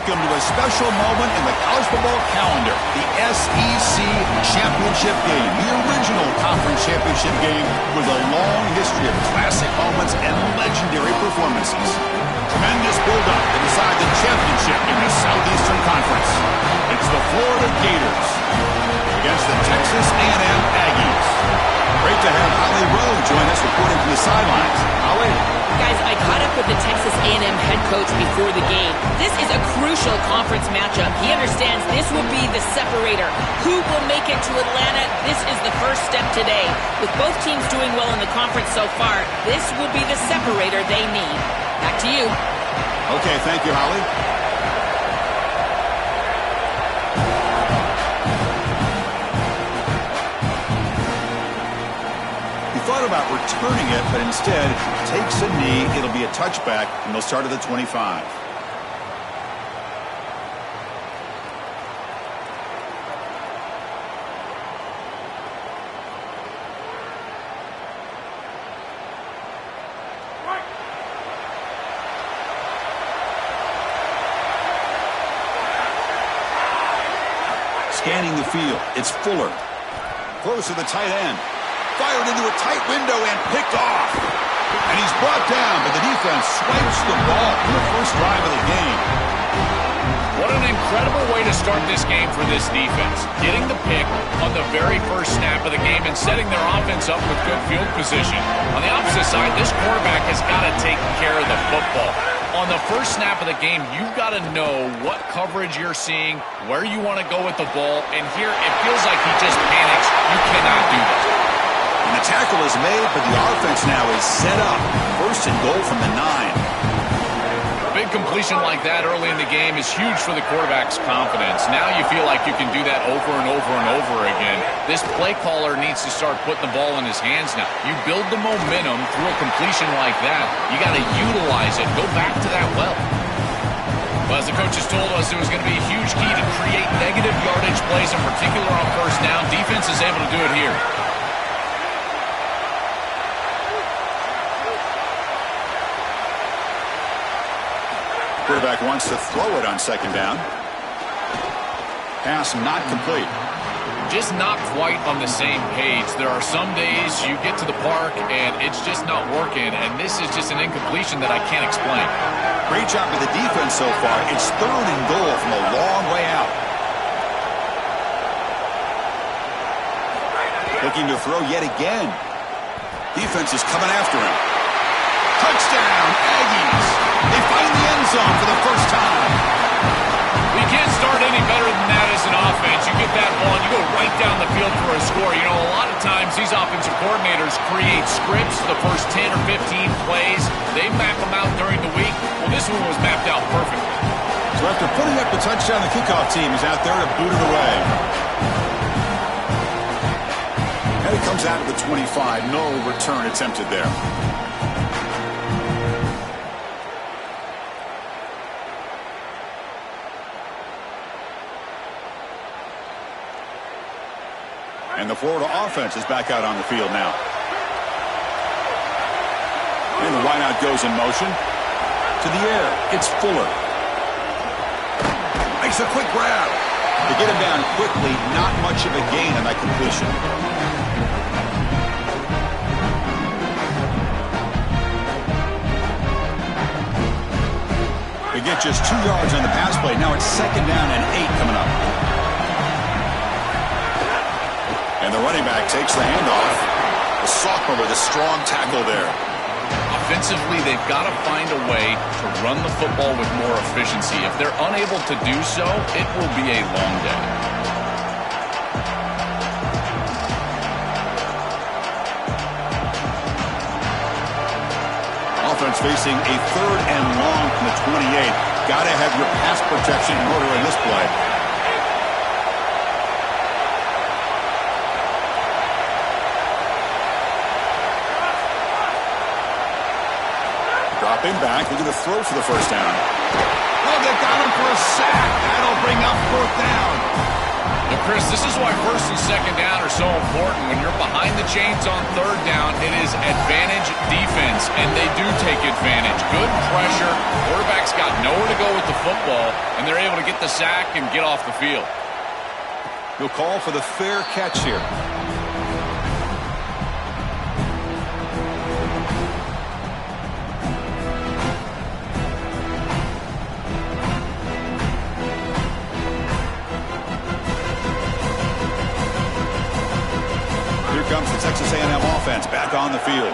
welcome to a special moment in the college football calendar, the SEC Championship Game, the original conference championship game with a long history of classic moments and legendary performances. Tremendous build-up to decide the championship in the Southeastern Conference. It's the Florida Gators against the Texas A&M Aggies. Great to have Holly Rowe join us reporting from the sidelines. Holly? Guys, I caught up with the Texas A&M head coach before the game. This is a crucial conference matchup. He understands this will be the separator. Who will make it to Atlanta? This is the first step today. With both teams doing well in the conference so far, this will be the separator they need. Back to you. Okay, thank you, Holly. Thought about returning it, but instead takes a knee. It'll be a touchback, and they'll start at the 25. Scanning the field, it's Fuller. Close to the tight end. Fired into a tight window and picked off. And he's brought down, but the defense swipes the ball in the first drive of the game. What an incredible way to start this game for this defense. Getting the pick on the very first snap of the game and setting their offense up with good field position. On the opposite side, this quarterback has got to take care of the football. On the first snap of the game, you've got to know what coverage you're seeing, where you want to go with the ball, and here it feels like he just panics. You cannot do that. And the tackle is made, but the offense now is set up. First and goal from the 9. A big completion like that early in the game is huge for the quarterback's confidence. Now you feel like you can do that over and over and over again. This play caller needs to start putting the ball in his hands now. You build the momentum through a completion like that. You got to utilize it. Go back to that well. Well, as the coaches told us, it was going to be a huge key to create negative yardage plays, in particular on first down. Defense is able to do it here. Quarterback wants to throw it on second down. Pass not complete. Just not quite on the same page. There are some days you get to the park and it's just not working, and this is just an incompletion that I can't explain. Great job by the defense so far. It's third and goal from a long way out. Looking to throw yet again. Defense is coming after him. Touchdown, Aggies! They find the end zone for the first time. You can't start any better than that as an offense. You get that ball and you go right down the field for a score. You know, a lot of times these offensive coordinators create scripts the first 10 or 15 plays. They map them out during the week. Well, this one was mapped out perfectly. So after putting up the touchdown, the kickoff team is out there to boot it away. And it comes out of the 25. No return attempted there. And the Florida offense is back out on the field now. And the wideout goes in motion. To the air, it's Fuller. Makes a quick grab. To get him down quickly, not much of a gain on that completion. They get just 2 yards on the pass play. Now it's second down and 8 coming up. And the running back takes the handoff. The sophomore with a strong tackle there. Offensively, they've got to find a way to run the football with more efficiency. If they're unable to do so, it will be a long day. Offense facing a third and long from the 28. Got to have your pass protection in order in this play. Drop him back. They're going to throw for the first down. Oh, they got him for a sack. That'll bring up fourth down. The Chris, this is why first and second down are so important. When you're behind the chains on third down, it is advantage defense, and they do take advantage. Good pressure. Quarterback's got nowhere to go with the football, and they're able to get the sack and get off the field. He'll call for the fair catch here. Comes the Texas A&M offense back on the field.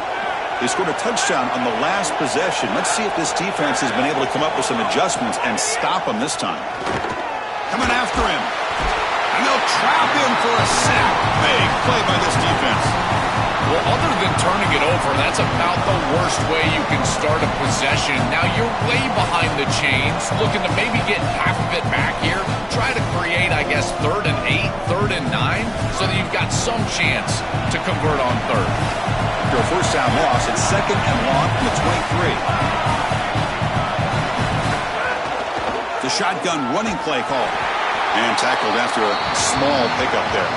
They scored a touchdown on the last possession. Let's see if this defense has been able to come up with some adjustments and stop them this time. Coming after him. And they'll trap him for a sack. Big play by this defense. Well, other than turning it over, that's about the worst way you can start a possession. Now you're way behind the chains, looking to maybe get half of it back here. Try to create, I guess, 3rd and 8, 3rd and 9, so that you've got some chance to convert on third. After a first down loss, it's 2nd and long from the 23. The shotgun running play call. And tackled after a small pickup there.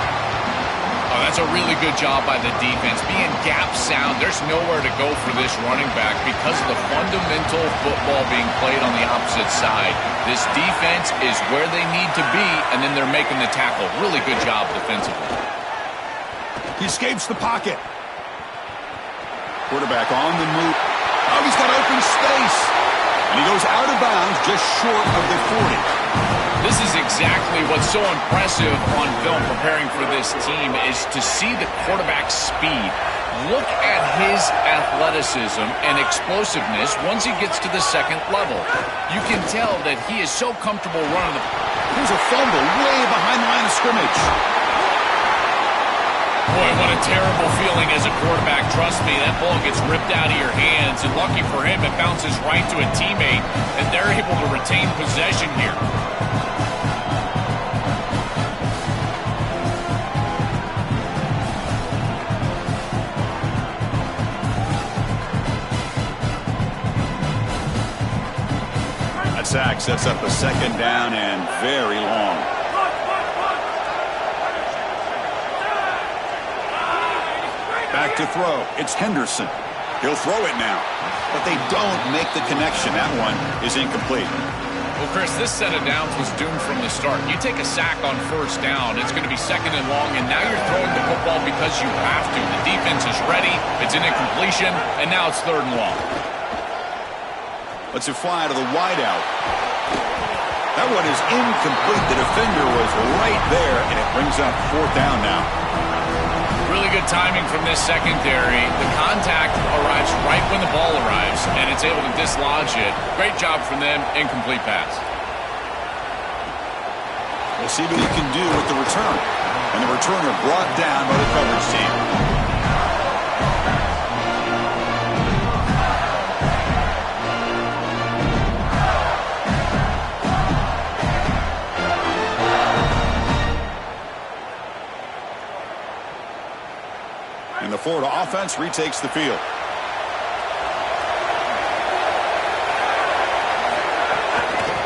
Oh, that's a really good job by the defense. Being gap sound, there's nowhere to go for this running back because of the fundamental football being played on the opposite side. This defense is where they need to be, and then they're making the tackle. Really good job defensively. He escapes the pocket. Quarterback on the move. Oh, he's got open space. And he goes out of bounds just short of the 40. This is exactly what's so impressive on film preparing for this team is to see the quarterback's speed. Look at his athleticism and explosiveness once he gets to the second level. You can tell that he is so comfortable running the... Here's a fumble way behind the line of scrimmage. Boy, what a terrible feeling as a quarterback. Trust me, that ball gets ripped out of your hands, and lucky for him, it bounces right to a teammate, and they're able to retain possession here. That sack sets up a 2nd down and very long. Back to throw. It's Henderson. He'll throw it now. But they don't make the connection. That one is incomplete. Well, Chris, this set of downs was doomed from the start. You take a sack on first down, it's going to be 2nd and long, and now you're throwing the football because you have to. The defense is ready. It's an incompletion, and now it's 3rd and long. Lets it fly to the wideout. That one is incomplete. The defender was right there, and it brings up 4th down now. Really good timing from this secondary. The contact arrives right when the ball arrives, and it's able to dislodge it. Great job from them. Incomplete pass. We'll see what he can do with the return. And the returner brought down by the coverage team. And the Florida offense retakes the field.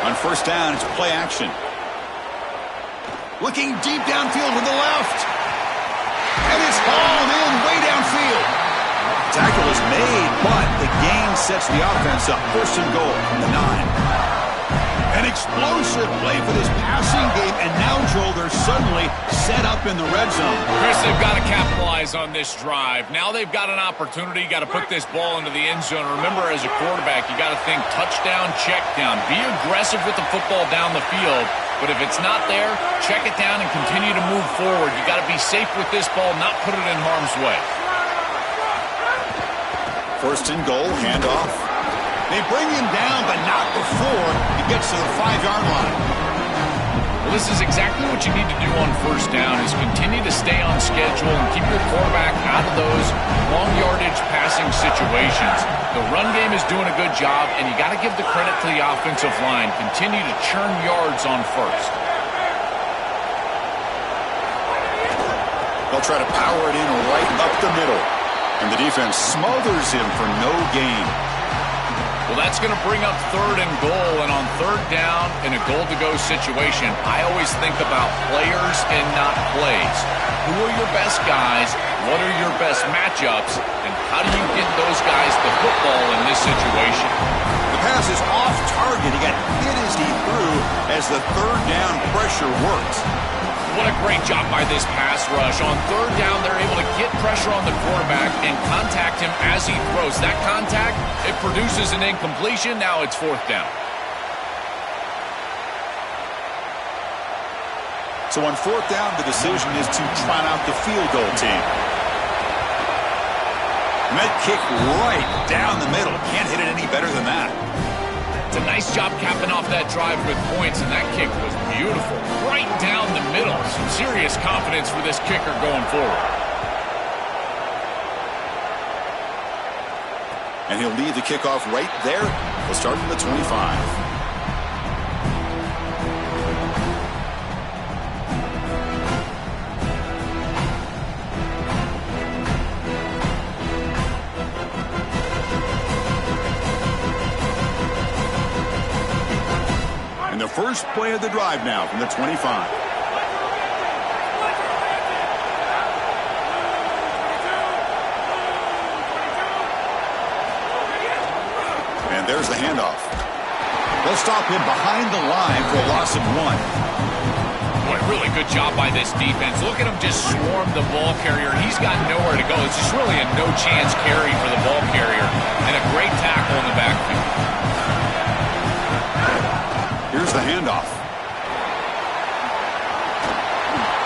On first down, it's play action. Looking deep downfield to the left. And it's hauled in way downfield. Tackle is made, but the gain sets the offense up. 1st and goal from the 9. An explosive play for this passing game, and now, Joel, they're suddenly set up in the red zone. Chris, they've got to capitalize on this drive. Now they've got an opportunity. You got to put this ball into the end zone. Remember, as a quarterback, you got to think touchdown, check down. Be aggressive with the football down the field, but if it's not there, check it down and continue to move forward. You got to be safe with this ball, not put it in harm's way. 1st and goal, handoff. They bring him down, but not before he gets to the 5-yard line. Well, this is exactly what you need to do on first down is continue to stay on schedule and keep your quarterback out of those long yardage passing situations. The run game is doing a good job, and you got to give the credit to the offensive line. Continue to churn yards on first. They'll try to power it in right up the middle. And the defense smothers him for no gain. Well, that's going to bring up 3rd and goal, and on 3rd down in a goal-to-go situation, I always think about players and not plays. Who are your best guys? What are your best matchups? And how do you get those guys the football in this situation? The pass is off target. He got hit as he threw as the 3rd down pressure worked. What a great job by this pass rush. On 3rd down, they're able to get pressure on the quarterback and contact him as he throws. That contact, it produces an incompletion. Now it's 4th down. So on 4th down, the decision is to trot out the field goal team. And that kick right down the middle. Can't hit it any better than that. It's a nice job capping off that drive with points, and that kick was beautiful. Right down the middle. Some serious confidence for this kicker going forward. And he'll lead the kickoff right there. We'll start from the 25. The first play of the drive now from the 25. And there's the handoff. They'll stop him behind the line for a loss of 1. Boy, really good job by this defense. Look at him just swarm the ball carrier. He's got nowhere to go. It's just really a no-chance carry for the ball carrier. And a great tackle in the backfield. Here's the handoff.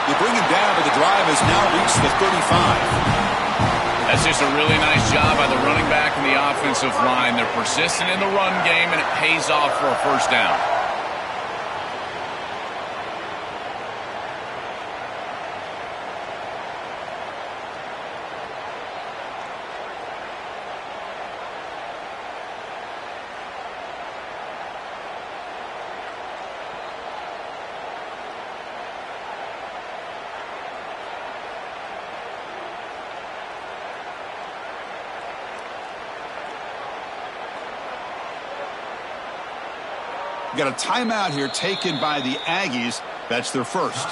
They bring him down, but the drive has now reached the 35. That's just a really nice job by the running back and the offensive line. They're persistent in the run game, and it pays off for a 1st down. Got a timeout here taken by the Aggies. That's their first.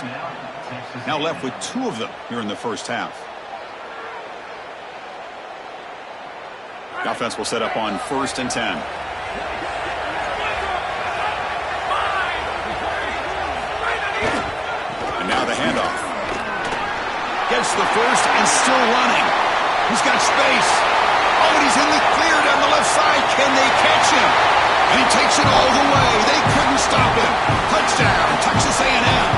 Now left with 2 of them here in the first half. The offense will set up on 1st and 10. And now the handoff. Gets the first and still running. He's got space. Oh, and he's in the clear down the left side. Can they catch him? And he takes it all the way. They couldn't stop him. Touchdown, Texas A&M.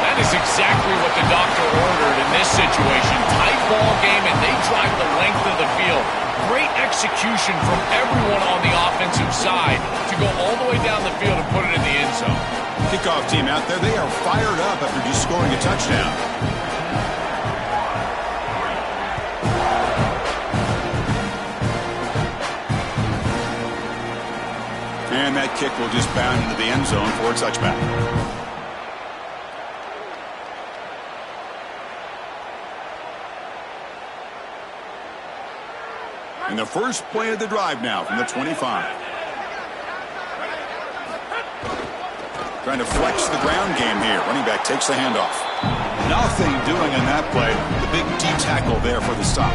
That is exactly what the doctor ordered in this situation. Tight ball game, and they drive the length of the field. Great execution from everyone on the offensive side to go all the way down the field and put it in the end zone. Kickoff team out there, they are fired up after just scoring a touchdown. And that kick will just bound into the end zone for a touchback. And the first play of the drive now from the 25. Trying to flex the ground game here. Running back takes the handoff. Nothing doing in that play. The big D tackle there for the stop.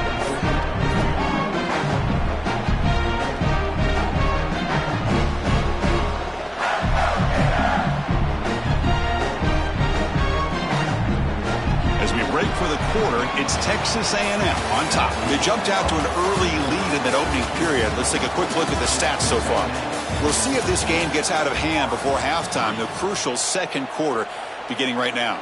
Break for the quarter, it's Texas A&M on top. They jumped out to an early lead in that opening period. Let's take a quick look at the stats so far. We'll see if this game gets out of hand before halftime, the crucial second quarter beginning right now.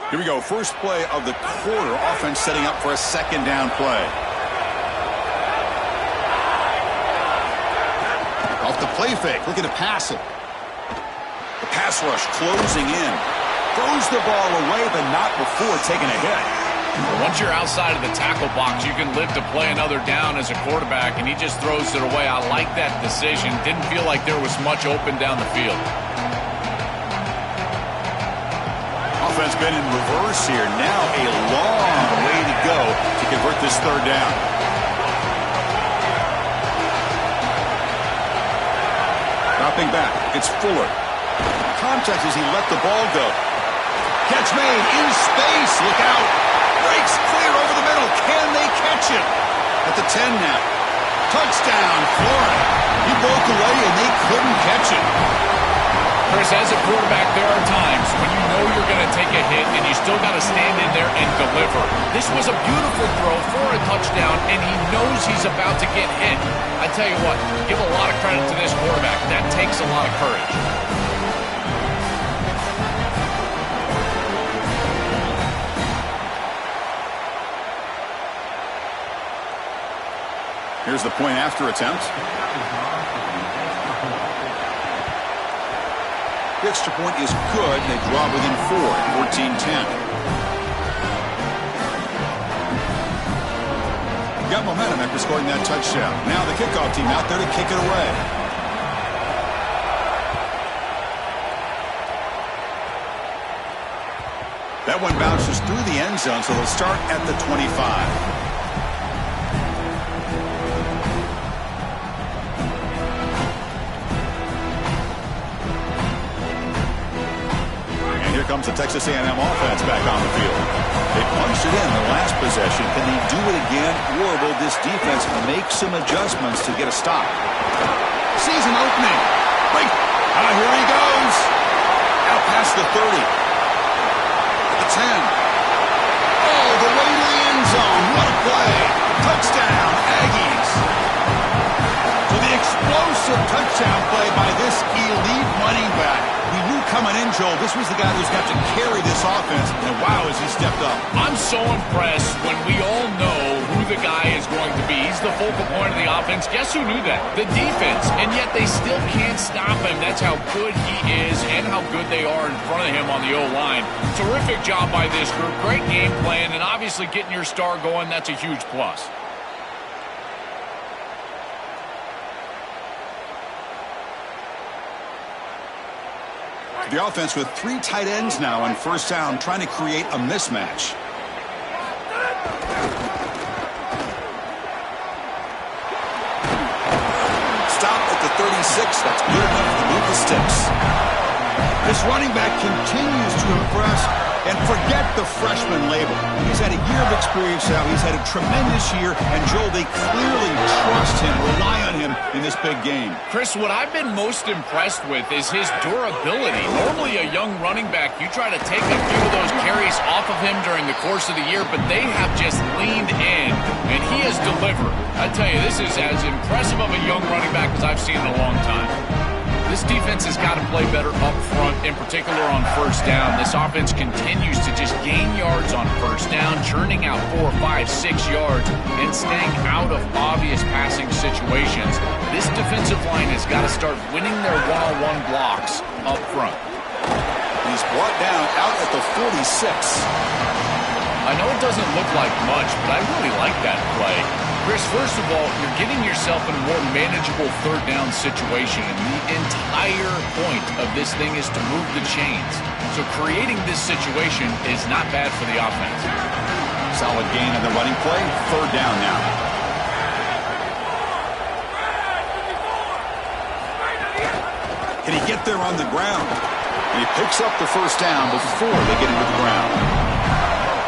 Here we go, first play of the quarter. Offense setting up for a second down play. Off the play fake, looking to pass it. The pass rush closing in. Throws the ball away, but not before taking a hit. Once you're outside of the tackle box, you can live to play another down as a quarterback, and he just throws it away. I like that decision. Didn't feel like there was much open down the field. offense been in reverse here. Now a long way to go to convert this third down. Dropping back, it's Fuller. Contact as he let the ball go. Catch made in space. Look out. Breaks clear over the middle. Can they catch him? At the 10 now. Touchdown, Florida. He broke away and they couldn't catch him. Chris, as a quarterback, there are times when you know you're going to take a hit and you still got to stand in there and deliver. This was a beautiful throw for a touchdown, and he knows he's about to get hit. I tell you what, give a lot of credit to this quarterback. That takes a lot of courage. Here's the point after attempt. The extra point is good. They draw within 4, 14-10. Got momentum after scoring that touchdown. Now the kickoff team out there to kick it away. That one bounces through the end zone, so they'll start at the 25. Here comes the Texas A&M offense back on the field. They punched it in the last possession. Can they do it again, or will this defense make some adjustments to get a stop? Sees an opening. Break. Here he goes. Out past the 30. The 10. All the way to the end zone. What a play. Touchdown, Aggies. So the explosive touchdown play by this elite running back. We knew coming in, Joel, this was the guy who's got to carry this offense, and wow, has he stepped up. I'm so impressed when we all know who the guy is going to be. He's the focal point of the offense. Guess who knew that? The defense, and yet they still can't stop him. That's how good he is and how good they are in front of him on the O-line. Terrific job by this group. Great game plan, and obviously getting your star going, that's a huge plus. The offense with 3 tight ends now on first down, trying to create a mismatch. Stop at the 36. That's good enough to move the sticks. This running back continues to impress, and forget the freshman label. He's had a year of experience now. He's had a tremendous year, and Joel, they clearly trust him, rely on him in this big game. Chris, what I've been most impressed with is his durability. Normally a young running back, you try to take a few of those carries off of him during the course of the year, but they have just leaned in, and he has delivered. I tell you, this is as impressive of a young running back as I've seen in a long time. This defense has got to play better up front, in particular on first down. This offense continues to just gain yards on first down, churning out 4, 5, 6 yards, and staying out of obvious passing situations. This defensive line has got to start winning their one-on-one blocks up front. He's brought down out at the 46. I know it doesn't look like much, but I really like that play. Chris, first of all, you're getting yourself in a more manageable third down situation, and the entire point of this thing is to move the chains. So creating this situation is not bad for the offense. Solid gain on the running play. Third down now. Can he get there on the ground? And he picks up the first down before they get into the ground.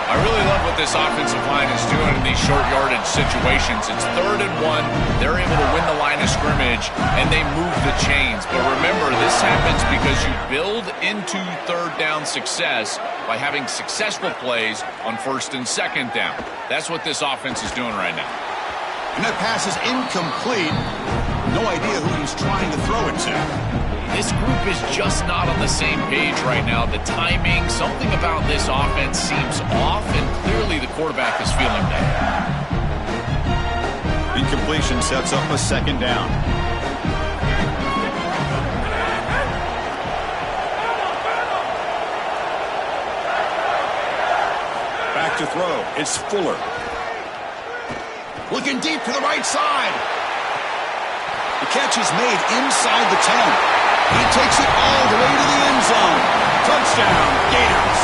I really love what this offensive line is doing in these short yardage situations. It's 3rd and 1. They're able to win the line of scrimmage, and they move the chains. But remember, this happens because you build into third down success by having successful plays on first and second down. That's what this offense is doing right now. And that pass is incomplete. No idea who he's trying to throw it to. This group is just not on the same page right now. The timing, something about this offense seems off, and clearly the quarterback is feeling that. Incompletion sets up a second down. Back to throw. It's Fuller. Looking deep to the right side. The catch is made inside the 10. He takes it all the way to the end zone. Touchdown, Gators.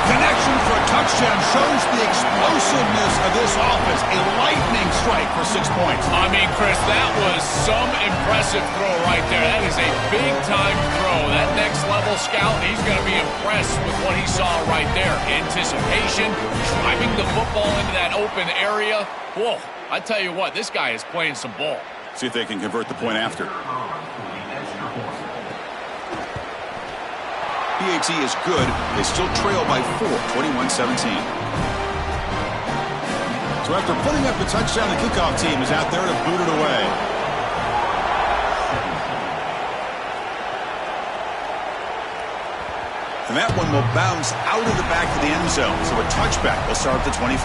Connection for a touchdown shows the explosiveness of this offense. A lightning strike for 6 points. I mean, Chris, that was some impressive throw right there. That is a big-time throw. That next-level scout, he's going to be impressed with what he saw right there. Anticipation, driving the football into that open area. Whoa, I tell you what, this guy is playing some ball. See if they can convert the point after. PAT is good. They still trail by 4, 21-17. So after putting up the touchdown, the kickoff team is out there to boot it away. And that one will bounce out of the back of the end zone. So a touchback will start at the 25.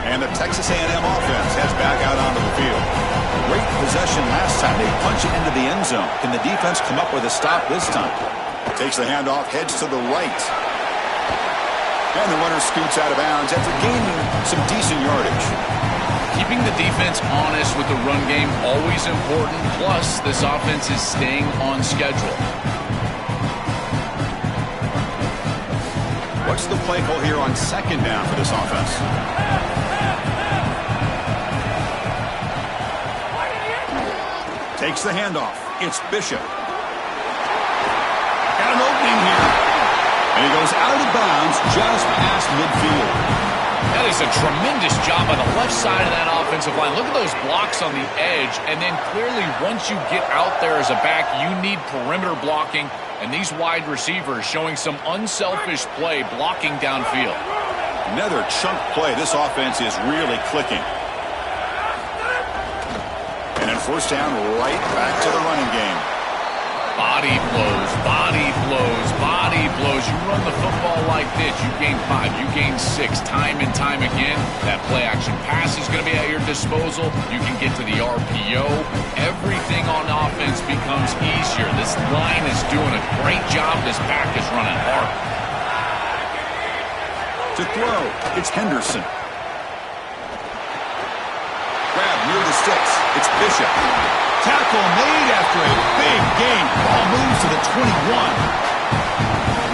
And the Texas A&M offense heads back out onto the field. Great possession last time. They punch it into the end zone. Can the defense come up with a stop this time? Takes the handoff, heads to the right. And the runner scoots out of bounds after gaining some decent yardage. Keeping the defense honest with the run game, always important. Plus, this offense is staying on schedule. What's the play call here on second down for this offense? Takes the handoff. It's Bishop. Got an opening here. And he goes out of bounds just past midfield. That is a tremendous job on the left side of that offensive line. Look at those blocks on the edge. And then clearly once you get out there as a back, you need perimeter blocking. And these wide receivers showing some unselfish play blocking downfield. Another chunk play. This offense is really clicking. And then first down, right back to the running game. Body blows, body blows, body blows. You run the football like this, you gain 5, you gain 6, time and time again. That play-action pass is going to be at your disposal. You can get to the RPO. Everything on offense becomes easier. This line is doing a great job. This back is running hard. To throw, it's Henderson. Grab near the sticks. It's Bishop. Tackle made after a big gain. Ball moves to the 21.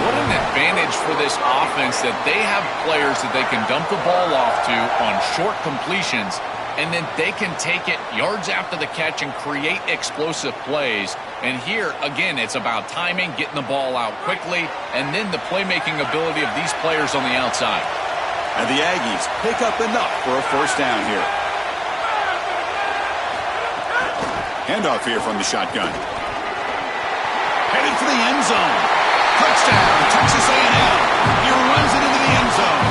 What an advantage for this offense that they have players that they can dump the ball off to on short completions, and then they can take it yards after the catch and create explosive plays. And here, again, it's about timing, getting the ball out quickly, and then the playmaking ability of these players on the outside. And the Aggies pick up enough for a first down here. Handoff here from the shotgun. Headed for the end zone. Touchdown, Texas A&M. He runs it into the end zone.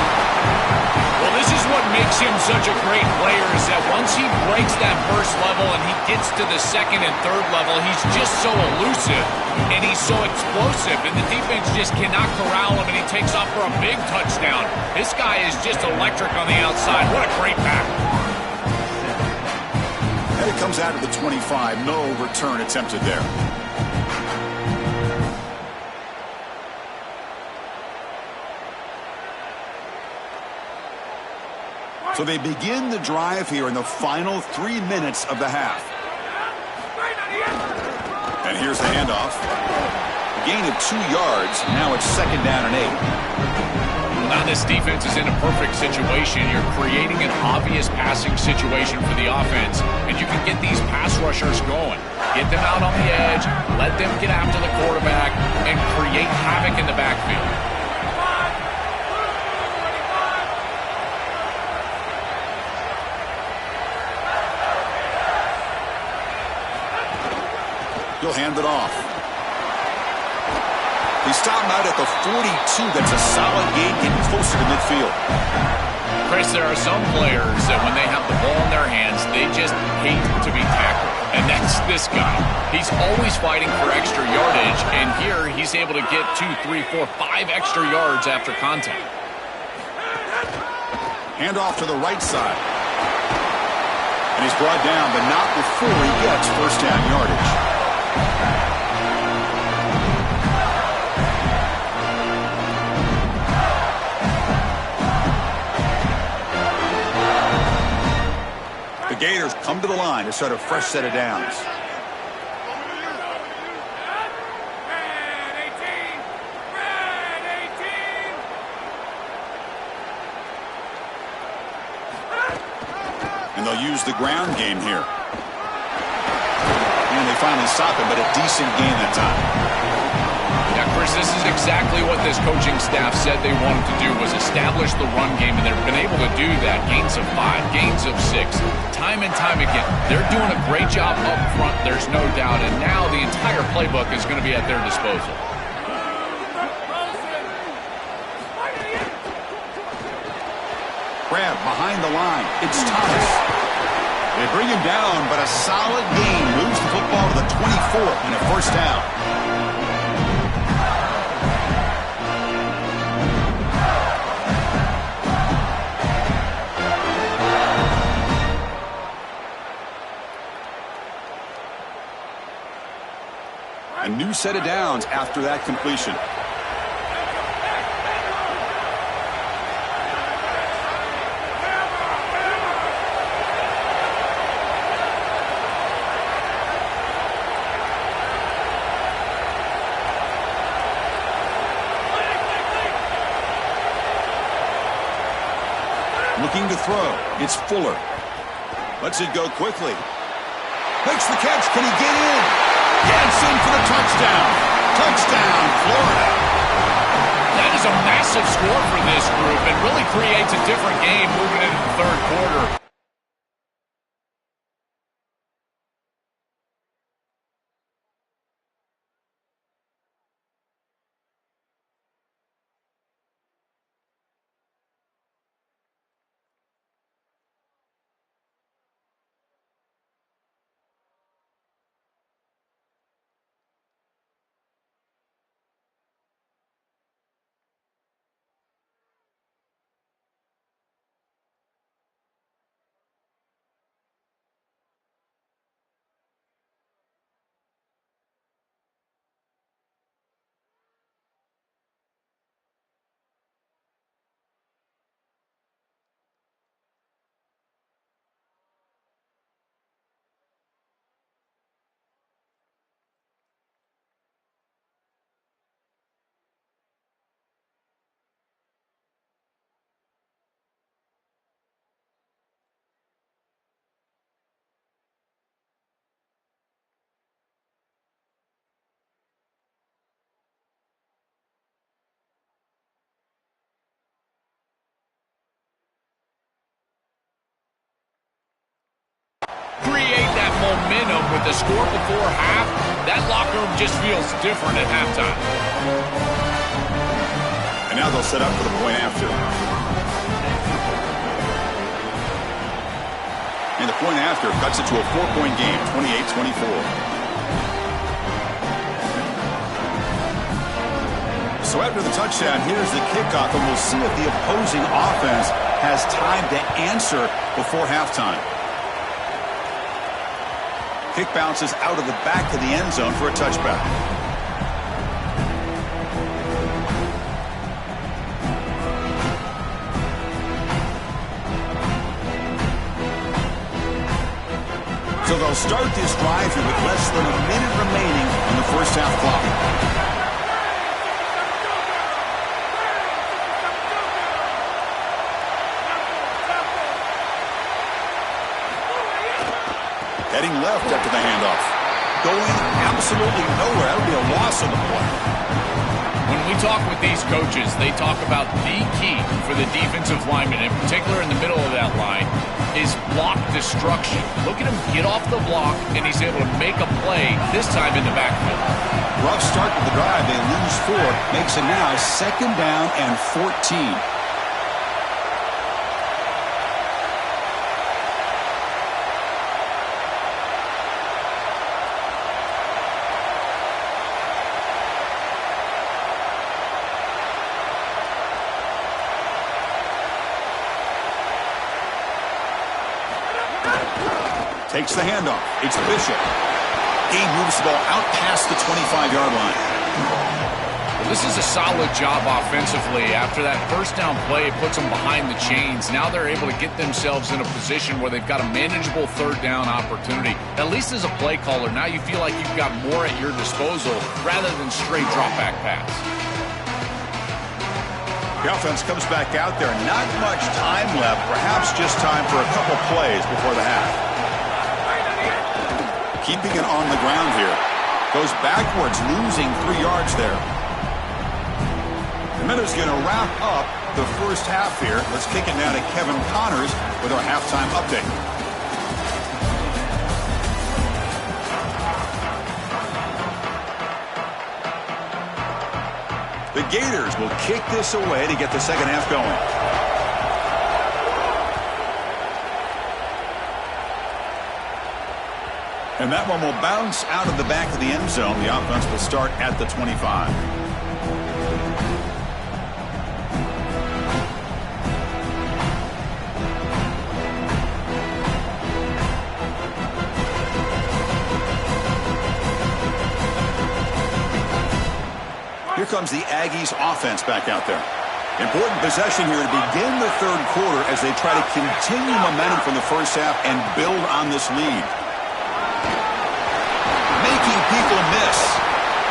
Well, this is what makes him such a great player, is that once he breaks that first level and he gets to the second and third level, he's just so elusive and he's so explosive, and the defense just cannot corral him, and he takes off for a big touchdown. This guy is just electric on the outside. What a great back. And it comes out of the 25. No return attempted there. So they begin the drive here in the final 3 minutes of the half. And here's the handoff. A gain of 2 yards. Now it's second down and 8. Now this defense is in a perfect situation. You're creating an obvious passing situation for the offense, and you can get these pass rushers going. Get them out on the edge, let them get after the quarterback, and create havoc in the backfield. He'll hand it off. He stopped out at the 42. That's a solid gain, getting closer to midfield. Chris, there are some players that when they have the ball in their hands, they just hate to be tackled. And that's this guy. He's always fighting for extra yardage, and here he's able to get 2, 3, 4, 5 extra yards after contact. Hand off to the right side. And he's brought down, but not before he gets first down yardage. The Gators come to the line to start a fresh set of downs. And they'll use the ground game here. And they finally stop it, but a decent gain that time. Yeah, Chris, this is exactly what this coaching staff said they wanted to do, was establish the run game, and they've been able to do that. Gains of 5, gains of 6, time and time again. They're doing a great job up front, there's no doubt, and now the entire playbook is going to be at their disposal. Grab behind the line. It's Thomas. They bring him down, but a solid gain moves the football to the 24 and a first down. A new set of downs after that completion. Looking to throw. It's Fuller. Lets it go quickly. Makes the catch. Can he get in? Gets in for the touchdown. Touchdown, Florida. That is a massive score for this group and really creates a different game moving into the third quarter. Create that momentum with the score before half. That locker room just feels different at halftime. And now they'll set up for the point after. And the point after cuts it to a 4-point game, 28-24. So after the touchdown, here's the kickoff, and we'll see if the opposing offense has time to answer before halftime. Kick bounces out of the back of the end zone for a touchback. So they'll start this drive here with less than a minute remaining in the first half clock. Heading left after the handoff. Going absolutely nowhere. That would be a loss on the play. When we talk with these coaches, they talk about the key for the defensive lineman, in particular in the middle of that line, is block destruction. Look at him get off the block, and he's able to make a play, this time in the backfield. Rough start to the drive. They lose 4. Makes it now 2nd down and 14. Takes the handoff. It's Bishop. He moves the ball out past the 25-yard line. This is a solid job offensively. After that first down play, it puts them behind the chains. Now they're able to get themselves in a position where they've got a manageable third down opportunity. At least as a play caller, now you feel like you've got more at your disposal rather than straight drop back pass. The offense comes back out there. Not much time left. Perhaps just time for a couple plays before the half. Keeping it on the ground here. Goes backwards, losing 3 yards there. The Minnows going to wrap up the first half here. Let's kick it now to Kevin Connors with our halftime update. The Gators will kick this away to get the second half going. And that one will bounce out of the back of the end zone. The offense will start at the 25. Here comes the Aggies offense back out there. Important possession here to begin the third quarter as they try to continue momentum from the first half and build on this lead. Making people miss.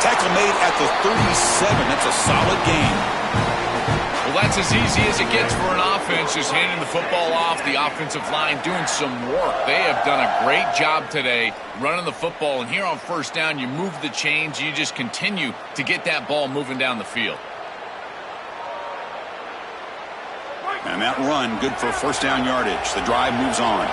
Tackle made at the 37. That's a solid gain. Well, that's as easy as it gets for an offense, just handing the football off. The offensive line doing some work. They have done a great job today running the football. And here on first down, you move the chains. You just continue to get that ball moving down the field. And that run, good for first down yardage. The drive moves on.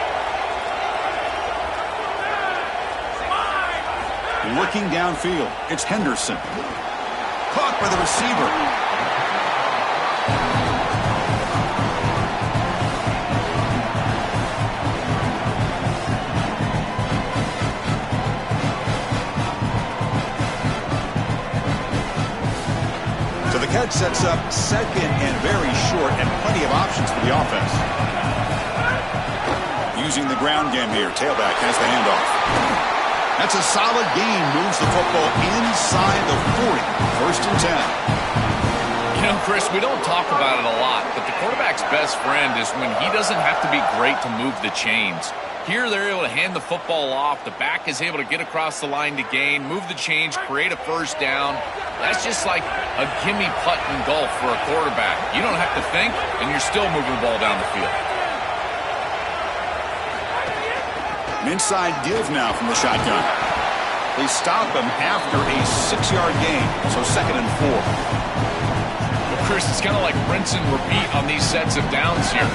Looking downfield, it's Henderson. Caught by the receiver. Catch sets up second and very short, and plenty of options for the offense. Using the ground game here. Tailback has the handoff. That's a solid gain. Moves the football inside the 40. First and 10. You know, Chris, we don't talk about it a lot, but the quarterback's best friend is when he doesn't have to be great to move the chains. Here they're able to hand the football off. The back is able to get across the line to gain, move the chains, create a first down. That's just like a gimme putt in golf for a quarterback. You don't have to think, and you're still moving the ball down the field. An inside give now from the shotgun. They stop him after a 6-yard gain, so second and 4. Chris, it's kind of like rinse and repeat on these sets of downs here.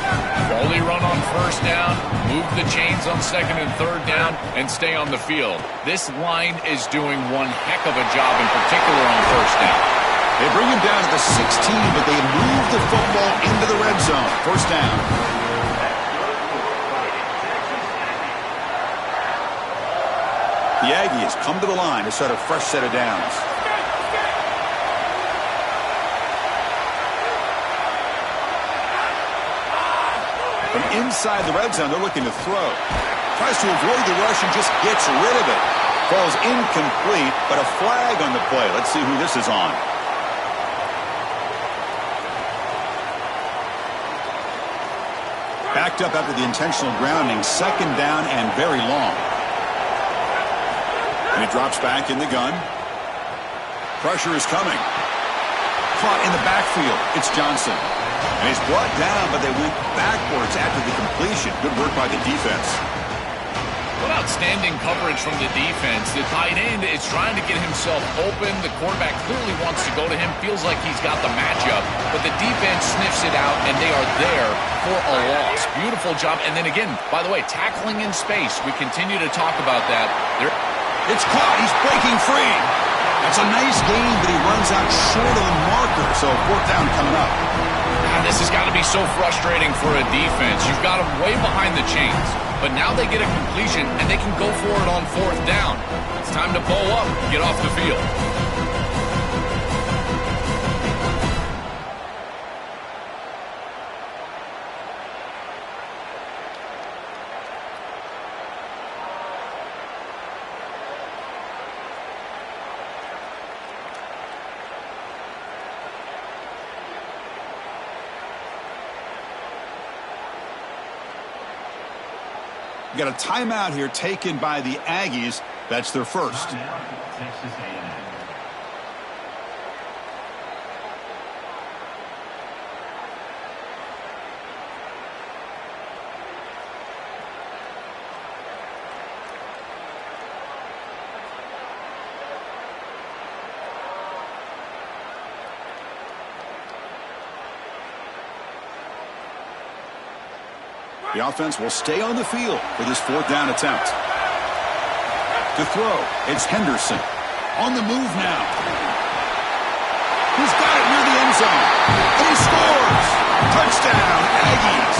Quality run on first down, move the chains on second and third down, and stay on the field. This line is doing one heck of a job, in particular on first down. They bring him down to the 16, but they move the football into the red zone. First down. The Aggies come to the line to set a fresh set of downs. From inside the red zone, they're looking to throw. Tries to avoid the rush and just gets rid of it. Falls incomplete, but a flag on the play. Let's see who this is on. Backed up after the intentional grounding. Second down and very long. And he drops back in the gun. Pressure is coming. Caught in the backfield. It's Johnson. And he's brought down, but they went backwards after the completion. Good work by the defense. What outstanding coverage from the defense. The tight end is trying to get himself open. The quarterback clearly wants to go to him. Feels like he's got the matchup. But the defense sniffs it out, and they are there for a loss. Beautiful job. And then again, by the way, tackling in space. We continue to talk about that. It's caught. He's breaking free. That's a nice gain, but he runs out short of the marker. So fourth down coming up. This has got to be so frustrating for a defense. You've got them way behind the chains, but now they get a completion, and they can go for it on fourth down. It's time to bow up and get off the field. We got a timeout here taken by the Aggies. That's their first. Texas A&M. The offense will stay on the field for this fourth down attempt. To throw, it's Henderson. On the move now. He's got it near the end zone. And he scores! Touchdown, Aggies!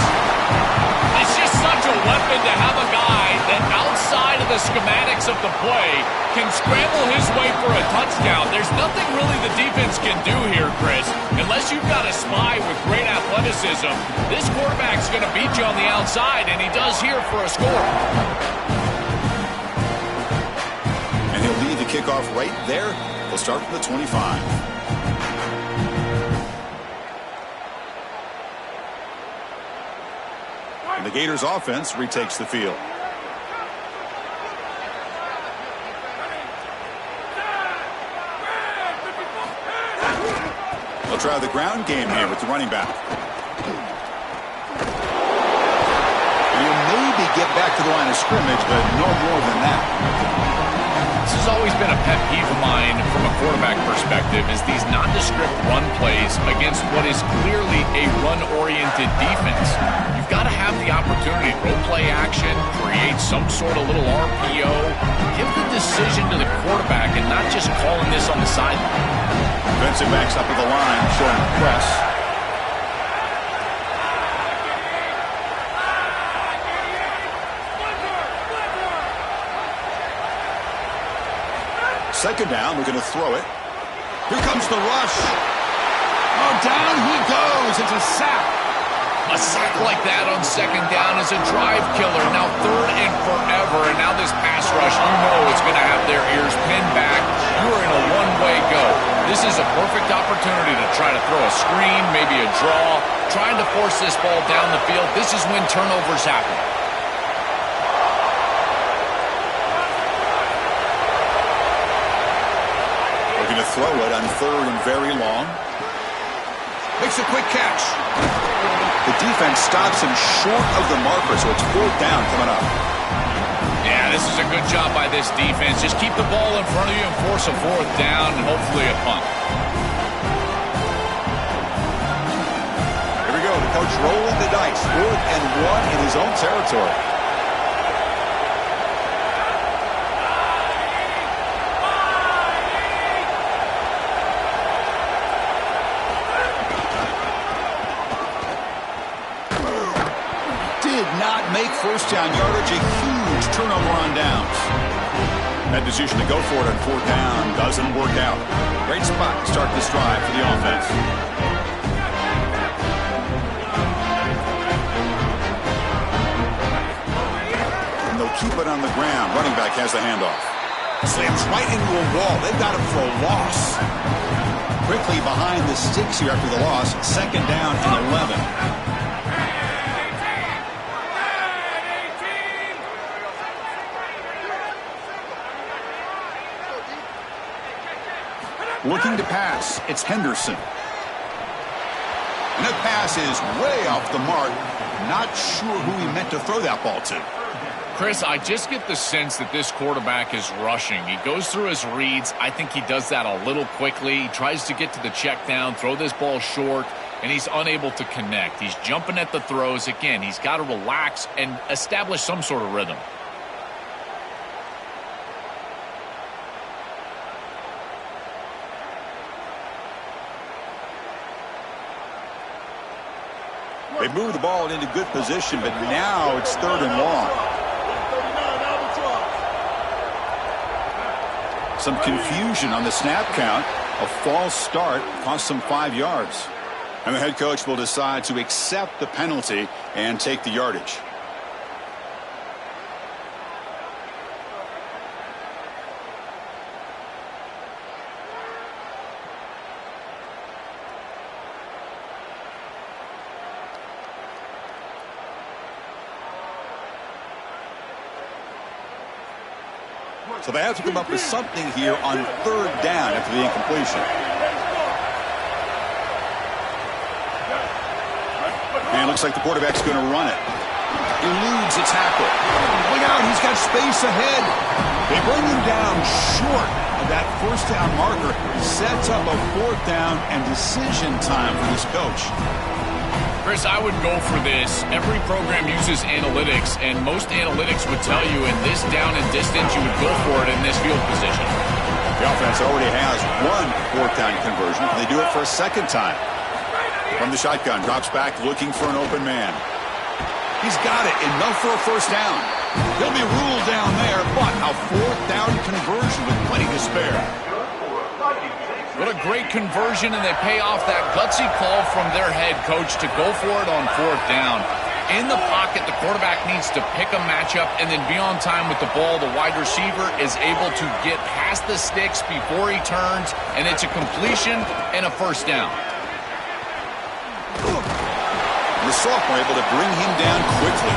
It's just such a weapon to have a guy that outside of the schematics of the play can scramble his way for a touchdown. There's nothing really the defense can do here, Chris. Unless you've got a spy with great athleticism, this quarterback's going to beat you on the outside, and he does here for a score. And he'll lead the kickoff right there. We'll start from the 25. And the Gators offense retakes the field. They'll try the ground game here with the running back. And he'll maybe get back to the line of scrimmage, but no more than that. This has always been a pet peeve of mine from a quarterback perspective, is these nondescript run plays against what is clearly a run-oriented defense. You've got to have the opportunity to throw play action, create some sort of little RPO, give the decision to the quarterback and not just calling this on the sideline. Defensive backs up at the line, showing press. Second down, we're going to throw it. Here comes the rush. Oh, down he goes. It's a sack. A sack like that on second down is a drive killer. Now third and forever, and now this pass rush, you know it's going to have their ears pinned back. You are in a one-way go. This is a perfect opportunity to try to throw a screen, maybe a draw, trying to force this ball down the field. This is when turnovers happen. Going to throw it on third and very long. Makes a quick catch. The defense stops him short of the marker, so it's fourth down coming up. Yeah, this is a good job by this defense. Just keep the ball in front of you and force a fourth down and hopefully a punt. Here we go. The coach rolling the dice. 4th and 1 in his own territory. Make first down yardage, a huge turnover on downs. That decision to go for it on fourth down doesn't work out. Great spot to start this drive for the offense. And they'll keep it on the ground. Running back has the handoff. Slams right into a wall. They've got him for a loss. Quickly behind the sticks here after the loss. Second down and 11. Looking to pass, it's Henderson. And that pass is way off the mark. Not sure who he meant to throw that ball to. Chris, I just get the sense that this quarterback is rushing. He goes through his reads. I think he does that a little quickly. He tries to get to the check down, throw this ball short, and he's unable to connect. He's jumping at the throws. Again, he's got to relax and establish some sort of rhythm. They moved the ball into good position, but now it's third and long. Some confusion on the snap count. A false start cost them 5 yards. And the head coach will decide to accept the penalty and take the yardage. So they have to come up with something here on third down after the incompletion. And it looks like the quarterback's going to run it. Eludes a tackle. Look out, he's got space ahead. They bring him down short of that first down marker. Sets up a fourth down and decision time for this coach. Chris, I would go for this. Every program uses analytics, and most analytics would tell you in this down and distance, you would go for it in this field position. The offense already has one fourth down conversion. Can they do it for a second time? From the shotgun, drops back looking for an open man. He's got it, enough for a first down. He'll be ruled down there, but a fourth down conversion with plenty to spare. What a great conversion, and they pay off that gutsy call from their head coach to go for it on fourth down. In the pocket, the quarterback needs to pick a matchup and then be on time with the ball. The wide receiver is able to get past the sticks before he turns, and it's a completion and a first down. The sophomore able to bring him down quickly.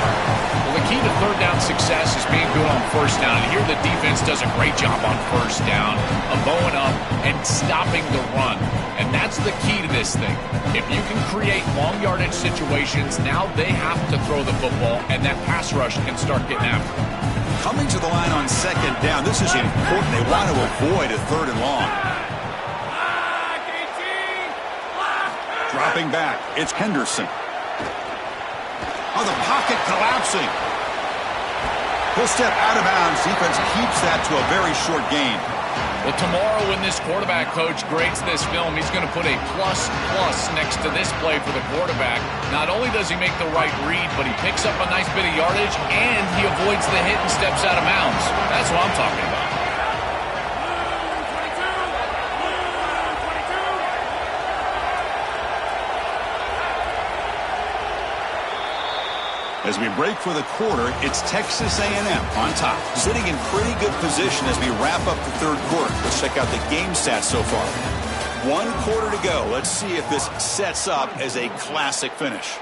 Well, the key to third down success is being good on first down. And here the defense does a great job on first down of going up and stopping the run. And that's the key to this thing. If you can create long yardage situations, now they have to throw the football, and that pass rush can start getting after them. Coming to the line on second down, this is important. They want to avoid a third and long. Dropping back, it's Henderson. Oh, the pocket collapsing. He'll step out of bounds. Defense keeps that to a very short gain. Well, tomorrow when this quarterback coach grades this film, he's going to put a plus next to this play for the quarterback. Not only does he make the right read, but he picks up a nice bit of yardage, and he avoids the hit and steps out of bounds. That's what I'm talking about. As we break for the quarter, it's Texas A&M on top, sitting in pretty good position as we wrap up the third quarter. Let's check out the game stats so far. 1 quarter to go. Let's see if this sets up as a classic finish.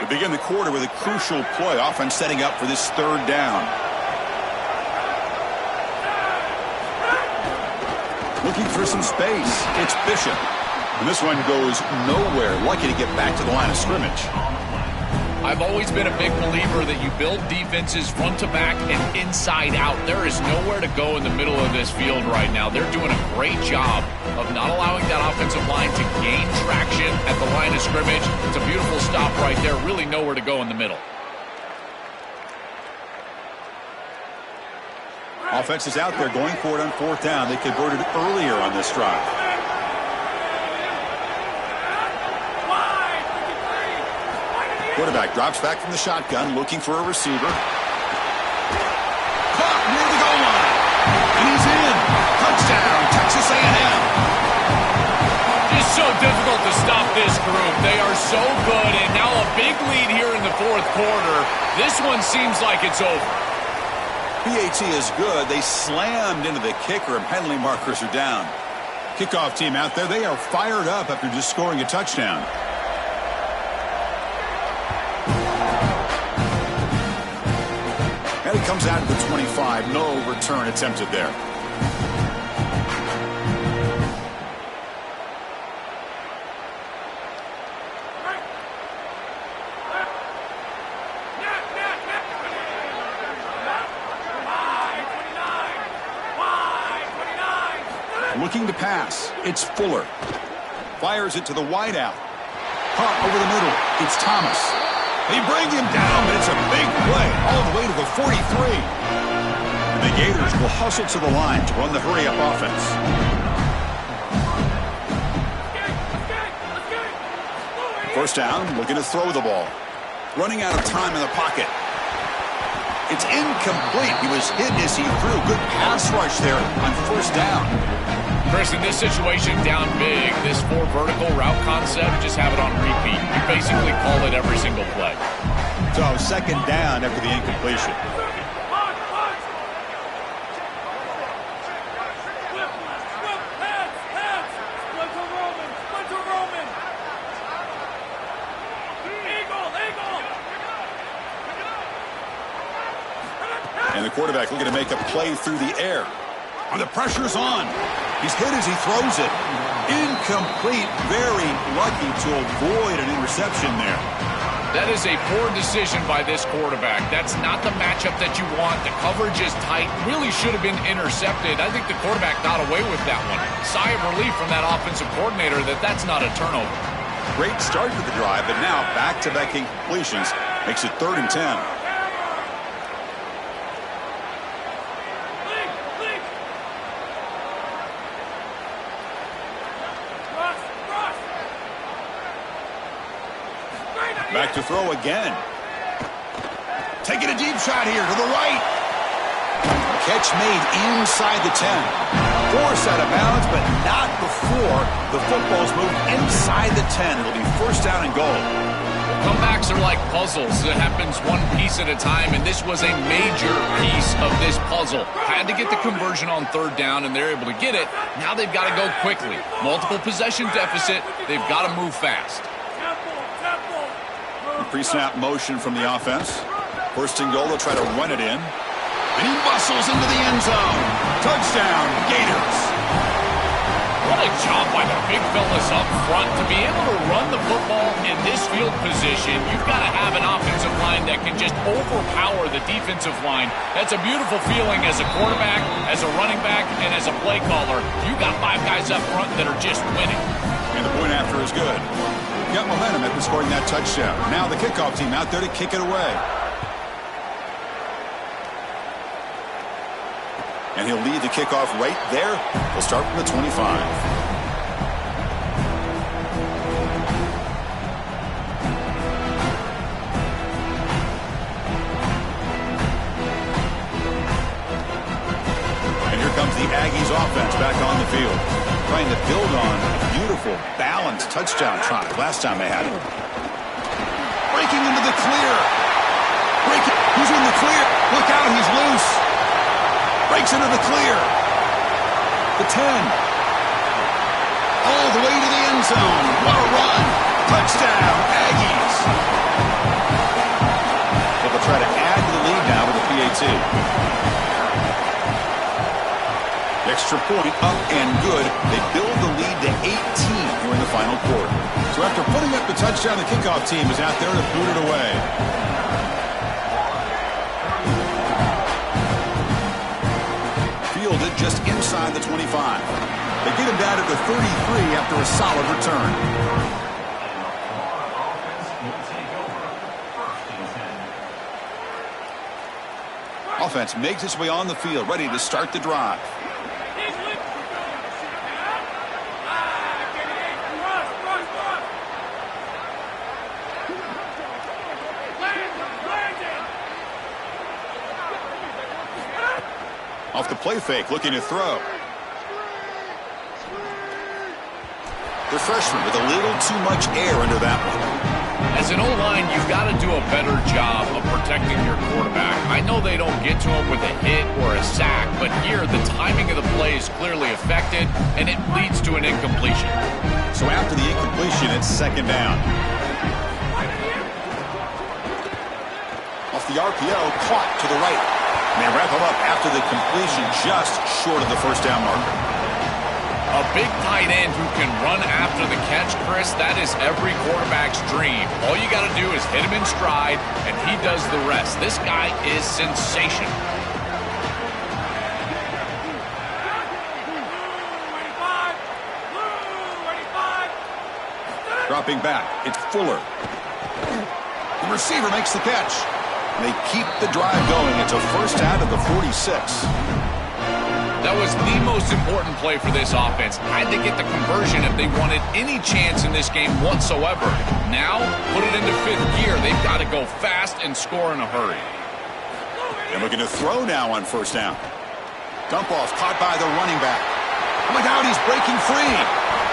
We begin the quarter with a crucial play. Offense setting up for this third down. Looking for some space. It's Bishop. And this one goes nowhere. Lucky to get back to the line of scrimmage. I've always been a big believer that you build defenses front to back and inside out. There is nowhere to go in the middle of this field right now. They're doing a great job of not allowing that offensive line to gain traction at the line of scrimmage. It's a beautiful stop right there. Really nowhere to go in the middle. Offense is out there going for it on fourth down. They converted earlier on this drive. Quarterback drops back from the shotgun, looking for a receiver. Caught near the goal line. And he's in. Touchdown, Texas A&M. It's so difficult to stop this group. They are so good, and now a big lead here in the fourth quarter. This one seems like it's over. PAT is good. They slammed into the kicker, and penalty markers are down. Kickoff team out there. They are fired up after just scoring a touchdown. And it comes out to the 25. No return attempted there. Looking to pass. It's Fuller. Fires it to the wideout. Caught over the middle. It's Thomas. They bring him down, but it's a big play all the way to the 43. And the Gators will hustle to the line to run the hurry-up offense. First down, looking to throw the ball. Running out of time in the pocket. It's incomplete. He was hit as he threw. Good pass rush there on first down. Chris, in this situation, down big, this 4 vertical route concept, just have it on repeat. You basically call it every single play. So second down after the incompletion. And the quarterback looking to make a play through the air. And the pressure's on. He's hit as he throws it. Incomplete. Very lucky to avoid an interception there. That is a poor decision by this quarterback. That's not the matchup that you want. The coverage is tight. Really should have been intercepted. I think the quarterback got away with that one. Sigh of relief from that offensive coordinator that that's not a turnover. Great start to the drive, but now back-to-back incompletions makes it 3rd and 10. Back to throw again. Taking a deep shot here to the right. Catch made inside the 10. Forced out of bounds, but not before the football's moved inside the 10. It'll be 1st down and goal. Comebacks are like puzzles. It happens one piece at a time, and this was a major piece of this puzzle. Had to get the conversion on 3rd down, and they're able to get it. Now they've got to go quickly. Multiple possession deficit. They've got to move fast. Pre-snap motion from the offense. 1st and goal, they'll try to run it in. And he bustles into the end zone. Touchdown, Gators. What a job by the big fellas up front. To be able to run the football in this field position, you've got to have an offensive line that can just overpower the defensive line. That's a beautiful feeling as a quarterback, as a running back, and as a play caller. You got 5 guys up front that are just winning. And the point after is good. Got momentum after scoring that touchdown. Now the kickoff team out there to kick it away. And he'll lead the kickoff right there. We'll start from the 25. And here comes the Aggies offense back on the field. Trying to build on a beautiful, balanced touchdown try last time they had it. Breaking into the clear. He's in the clear. Look out, he's loose. Breaks into the clear. The 10. All the way to the end zone. What a run. Touchdown, Aggies. So they'll try to add to the lead now with the PAT. Extra point up and good. They build the lead to 18 here in the final quarter. So after putting up the touchdown, the kickoff team is out there to boot it away. Fielded just inside the 25. They get him down to the 33 after a solid return. Offense makes its way on the field, ready to start the drive. Off the play fake, looking to throw. The freshman with a little too much air under that one. As an O-line, you've got to do a better job of protecting your quarterback. I know they don't get to him with a hit or a sack, but here the timing of the play is clearly affected, and it leads to an incompletion. So after the incompletion, it's 2nd down. Off the RPO, caught to the right. And they wrap him up after the completion just short of the 1st down marker. A big tight end who can run after the catch, Chris, that is every quarterback's dream. All you got to do is hit him in stride, and he does the rest. This guy is sensational. Dropping back, it's Fuller. The receiver makes the catch. They keep the drive going. It's a 1st out of the 46. That was the most important play for this offense. Had to get the conversion if they wanted any chance in this game whatsoever. Now, put it into 5th gear. They've got to go fast and score in a hurry. They're looking to throw now on 1st down. Dump off caught by the running back. Look out, he's breaking free.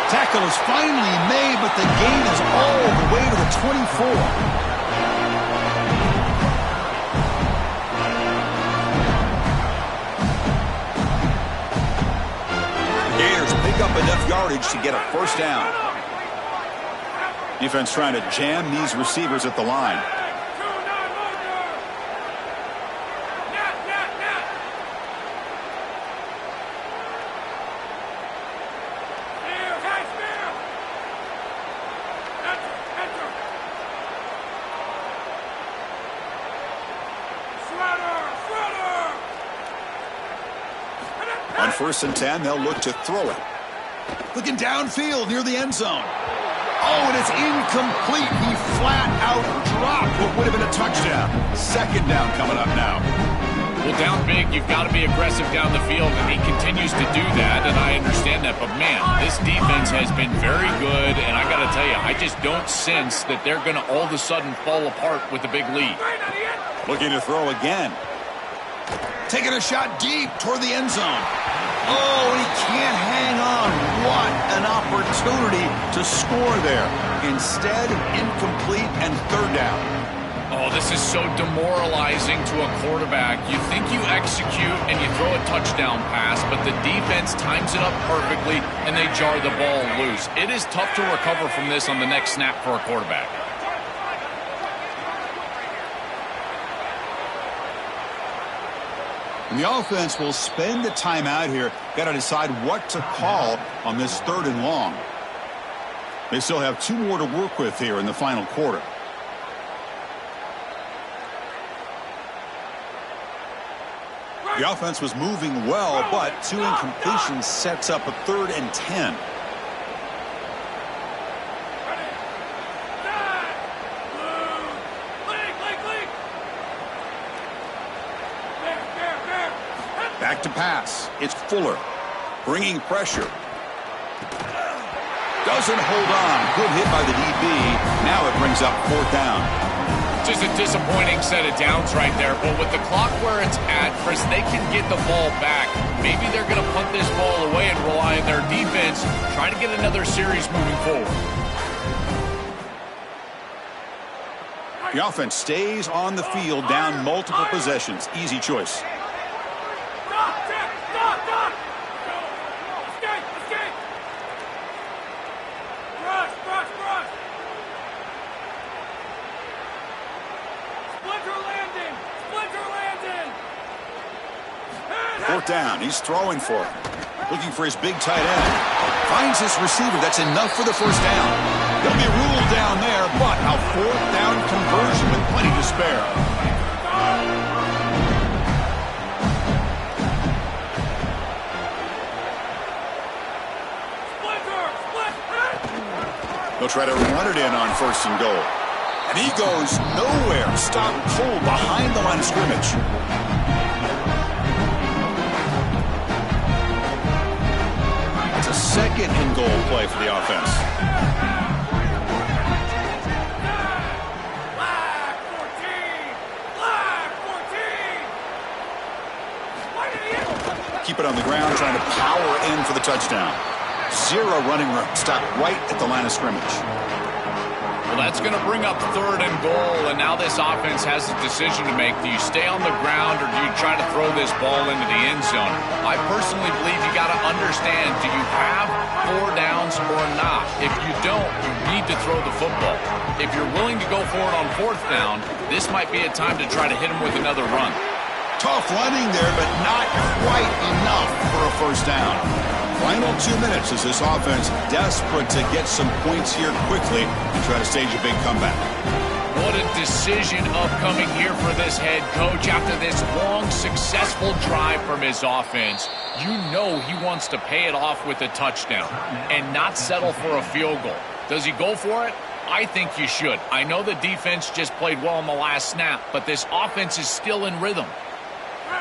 Tackle is finally made, but the gain is all the way to the 24. Gators pick up enough yardage to get a 1st down. Defense trying to jam these receivers at the line. 1st and 10, they'll look to throw it. Looking downfield near the end zone. Oh, and it's incomplete. He flat out dropped what would have been a touchdown. 2nd down coming up now. Well, down big, you've got to be aggressive down the field, and he continues to do that, and I understand that. But, man, this defense has been very good, and I got to tell you, I just don't sense that they're going to all of a sudden fall apart with a big lead. Looking to throw again. Taking a shot deep toward the end zone. Oh, and he can't hang on. What an opportunity to score there. Instead, incomplete and 3rd down. Oh, this is so demoralizing to a quarterback. You think you execute and you throw a touchdown pass, but the defense times it up perfectly and they jar the ball loose. It is tough to recover from this on the next snap for a quarterback. And the offense will spend the time out here. Got to decide what to call on this 3rd and long. They still have 2 more to work with here in the final quarter. The offense was moving well, but 2 incompletions sets up a 3rd and 10. Back to pass. It's Fuller. Bringing pressure. Doesn't hold on. Good hit by the DB. Now it brings up 4th down. Just a disappointing set of downs right there, but with the clock where it's at, Chris, they can get the ball back. Maybe they're going to punt this ball away and rely on their defense, try to get another series moving forward. The offense stays on the field, down multiple possessions. Easy choice. Fourth down. He's throwing for it. Looking for his big tight end. Finds his receiver. That's enough for the 1st down. He'll be ruled down there, but a 4th down conversion with plenty to spare. They'll try to run it in on 1st and goal. And he goes nowhere. Stopped cold behind the line of scrimmage. A 2nd and goal play for the offense. Keep it on the ground, trying to power in for the touchdown. 0 running room. Stopped right at the line of scrimmage. Well, that's going to bring up 3rd and goal, and now this offense has a decision to make. Do you stay on the ground or do you try to throw this ball into the end zone? I personally believe you got to understand, do you have 4 downs or not? If you don't, you need to throw the football. If you're willing to go for it on 4th down, this might be a time to try to hit him with another run. Tough running there, but not quite enough for a 1st down. Final 2 minutes as this offense desperate to get some points here quickly and try to stage a big comeback. What a decision upcoming here for this head coach after this long, successful drive from his offense. You know he wants to pay it off with a touchdown and not settle for a field goal. Does he go for it? I think you should. I know the defense just played well on the last snap, but this offense is still in rhythm.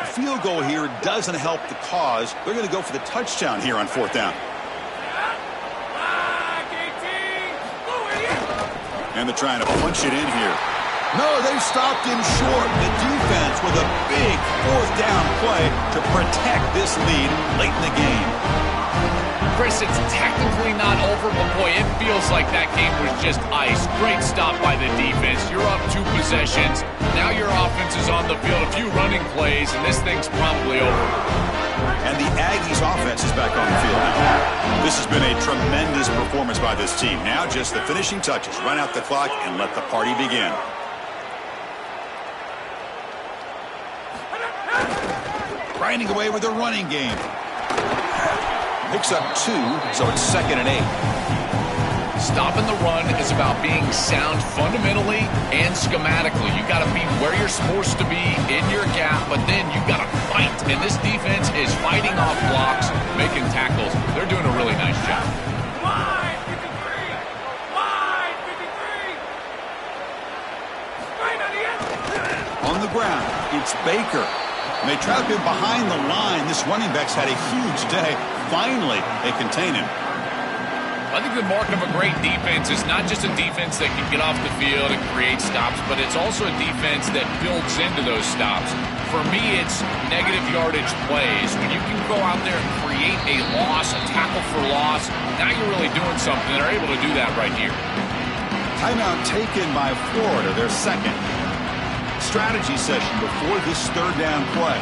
A field goal here doesn't help the cause. They're going to go for the touchdown here on 4th down. And they're trying to punch it in here. No, they stopped him short. The defense with a big 4th down play to protect this lead late in the game. Chris, it's technically not over, but boy, it feels like that game was just ice. Great stop by the defense. You're up 2 possessions. Now your offense is on the field, a few running plays, and this thing's probably over. And the Aggies offense is back on the field now. This has been a tremendous performance by this team. Now just the finishing touches. Run out the clock and let the party begin. Grinding away with a running game. Picks up 2, so it's 2nd and 8. Stopping the run is about being sound fundamentally and schematically. You got to be where you're supposed to be in your gap, but then you got to fight. And this defense is fighting off blocks, making tackles. They're doing a really nice job. Wide 53! Wide 53! Right on the end! On the ground, it's Baker. And they trap him behind the line. This running back's had a huge day. Finally, they contain him. I think the mark of a great defense is not just a defense that can get off the field and create stops, but it's also a defense that builds into those stops. For me, it's negative yardage plays. When you can go out there and create a loss, a tackle for loss, now you're really doing something. They're able to do that right here. Timeout taken by Florida, their second. Strategy session before this third down play.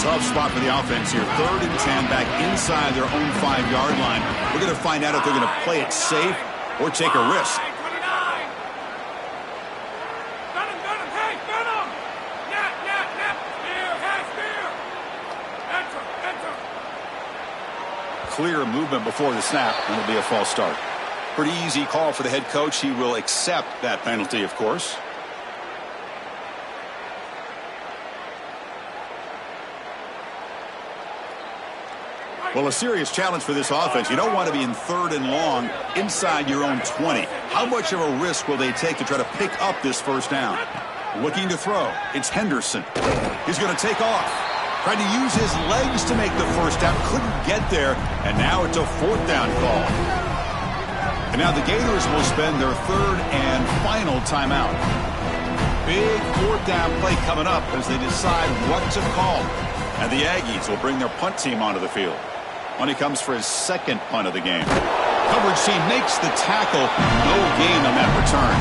Tough spot for the offense here. 3rd and 10 back inside their own 5-yard line. We're going to find out if they're going to play it safe or take a risk. 29! Got him! Hey, got him! Nap! Spear! Enter! Clear movement before the snap, and it'll be a false start. Pretty easy call for the head coach. He will accept that penalty, of course. Well, a serious challenge for this offense. You don't want to be in 3rd and long inside your own 20. How much of a risk will they take to try to pick up this first down? Looking to throw. It's Henderson. He's going to take off. Trying to use his legs to make the first down. Couldn't get there. And now it's a 4th down call. And now the Gators will spend their 3rd and final timeout. Big 4th down play coming up as they decide what to call. And the Aggies will bring their punt team onto the field. When he comes for his 2nd punt of the game. Coverage team makes the tackle. No gain on that return.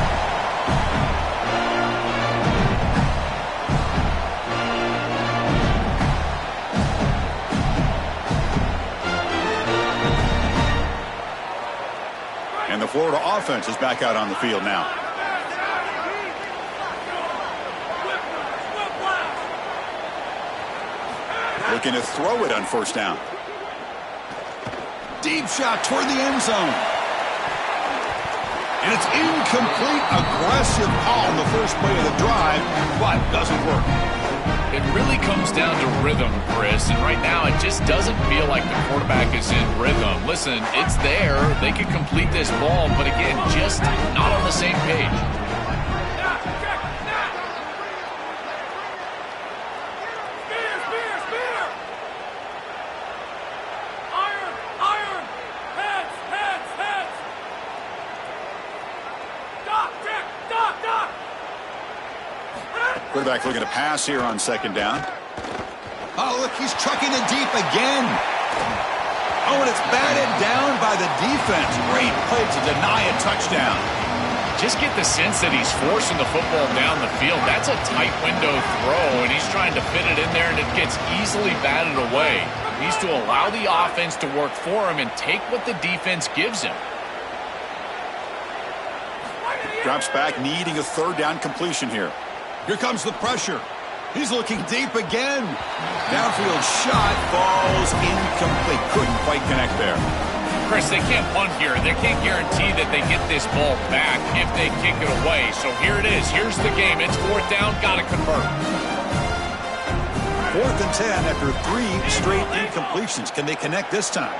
And the Florida offense is back out on the field now. Looking to throw it on 1st down. Deep shot toward the end zone. And it's incomplete. Aggressive call on the first play of the drive, but doesn't work. It really comes down to rhythm, Chris, and right now it just doesn't feel like the quarterback is in rhythm. Listen, it's there. They can complete this ball, but again, just not on the same page. Quarterback looking to pass here on 2nd down. Oh, look, he's trucking it deep again. Oh, and it's batted down by the defense. Great play to deny a touchdown. Just get the sense that he's forcing the football down the field. That's a tight window throw, and he's trying to fit it in there, and it gets easily batted away. He needs to allow the offense to work for him and take what the defense gives him. Drops back, needing a 3rd down completion here. Here comes the pressure. He's looking deep again. Downfield shot falls incomplete. Couldn't quite connect there. Chris, they can't punt here. They can't guarantee that they get this ball back if they kick it away. So here it is. Here's the game. It's 4th down. Got to convert. 4th and 10 after 3 straight incompletions. Can they connect this time?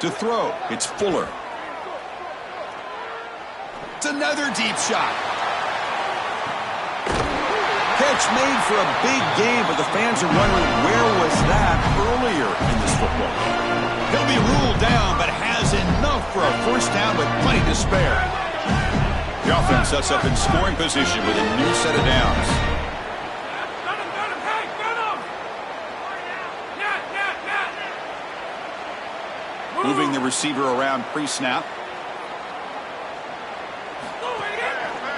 To throw, it's Fuller. It's another deep shot. Catch made for a big game, but the fans are wondering where was that earlier in this football game. He'll be ruled down, but has enough for a 1st down with plenty to spare. The offense sets up in scoring position with a new set of downs. Moving the receiver around pre-snap.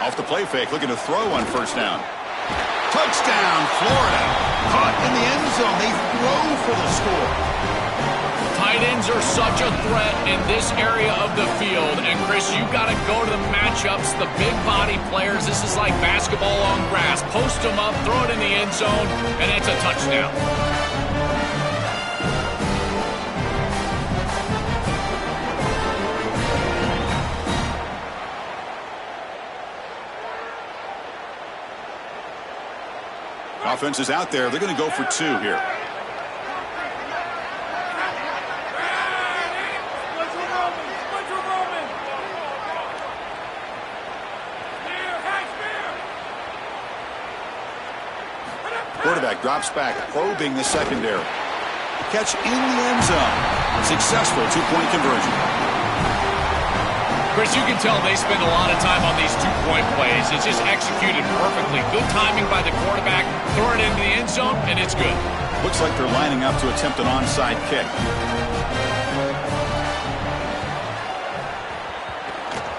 Off the play fake, looking to throw on 1st down. Touchdown, Florida. Caught in the end zone. They throw for the score. Tight ends are such a threat in this area of the field. And, Chris, you got to go to the matchups, the big body players. This is like basketball on grass. Post them up, throw it in the end zone, and it's a touchdown. Offense is out there. They're going to go for 2 here. Quarterback drops back, probing the secondary. Catch in the end zone. Successful 2-point conversion. Chris, you can tell they spend a lot of time on these 2-point plays. It's just executed perfectly. Good timing by the quarterback. Throw it into the end zone, and it's good. Looks like they're lining up to attempt an onside kick.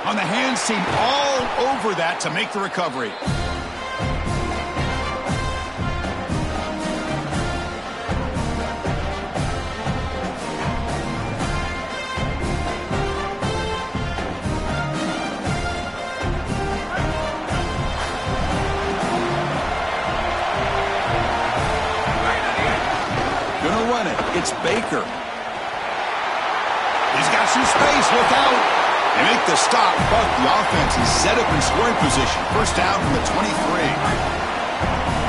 On the hands team, all over that to make the recovery. It's Baker. He's got some space. Look out. They make the stop, but the offense is set up in scoring position. First down from the 23.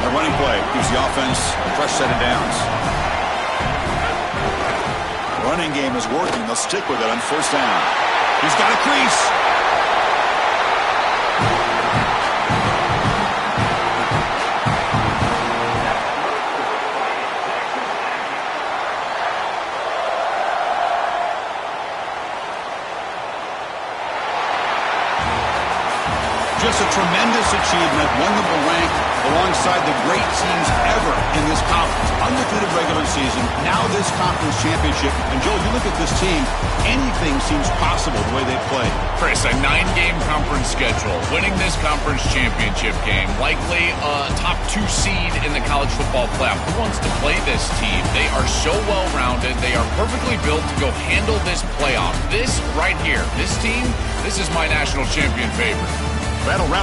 The running play gives the offense a fresh set of downs. Running game is working. They'll stick with it on first down. He's got a crease. Just a tremendous achievement, one that will rank alongside the great teams ever in this conference. Undefeated regular season, now this conference championship. And Joel, you look at this team, anything seems possible the way they play. Chris, a 9-game conference schedule. Winning this conference championship game, likely a top 2 seed in the college football playoff. Who wants to play this team? They are so well-rounded. They are perfectly built to go handle this playoff. This right here, this team, this is my national champion favorite. Battle route